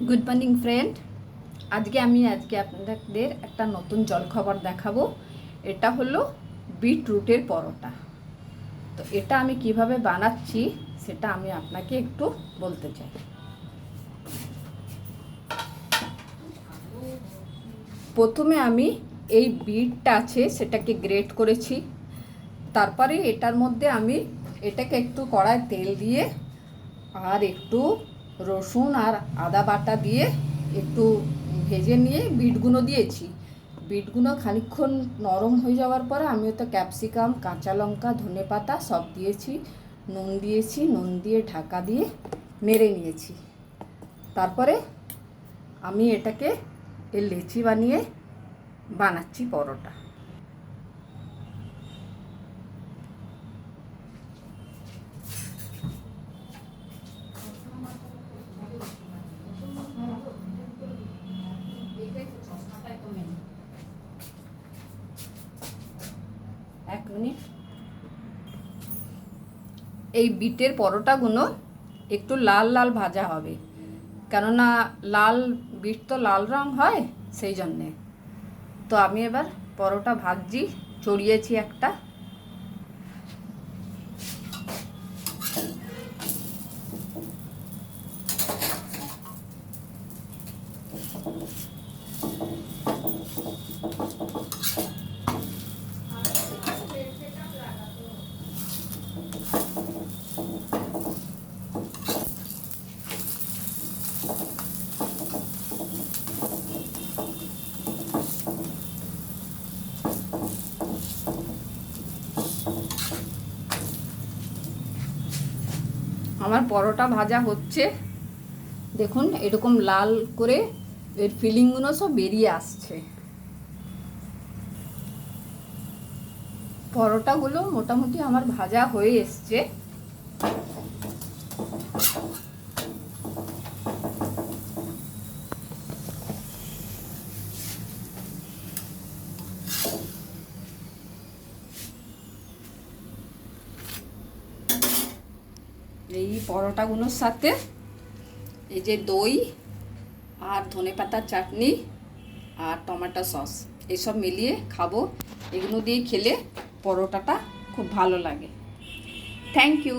Good morning friend. আজকে আপনাদের একটা নতুন জলখাবার দেখাবো। এটা হলো বিটরুটের পরোটা। তো এটা আমি কিভাবে বানাচ্ছি সেটা আমি আপনাকে একটু বলতে চাই। প্রথমে আমি এই বিটটা আছে সেটাকে গ্রেট করেছি। তারপরে এটার মধ্যে আমি এটাকে একটু কড়ায় তেল দিয়ে আর একটু রসুন আর আদা বাটা দিয়ে একটু ভেজে নিয়ে বিটগুলো দিয়েছি। বিটগুলো খানিকক্ষণ নরম হয়ে যাওয়ার পরে আমি তো ক্যাপসিকাম, কাঁচা লঙ্কা, ধনেপাতা সব দিয়েছি, নুন দিয়ে ঢাকা দিয়ে নেড়ে নিয়েছি। তারপরে আমি এটাকে লেচি বানিয়ে বানাচ্ছি পরোটা। এক মিনিট। এই বিটের পরোটাগুলো একটু লাল লাল ভাজা হবে, কেননা লাল বিট তো লাল রং হয়, সেই জন্যে। তো আমি এবার পরোটা ভাজছি, চড়িয়েছি একটা। আমার পরোটা ভাজা হচ্ছে, দেখুন এরকম লাল করে এর ফিলিংগুলো সব বেরিয়ে আসছে। পরোটাগুলো মোটামুটি আমার ভাজা হয়ে এসছে। এই পরোটাগুলোর সাথে এই যে দই আর ধনেপাতার চাটনি আর টমেটো সস এইসব মিলিয়ে খাবো। এগুলো দিয়ে খেলে পরোটাটা খুব ভালো লাগে। Thank you.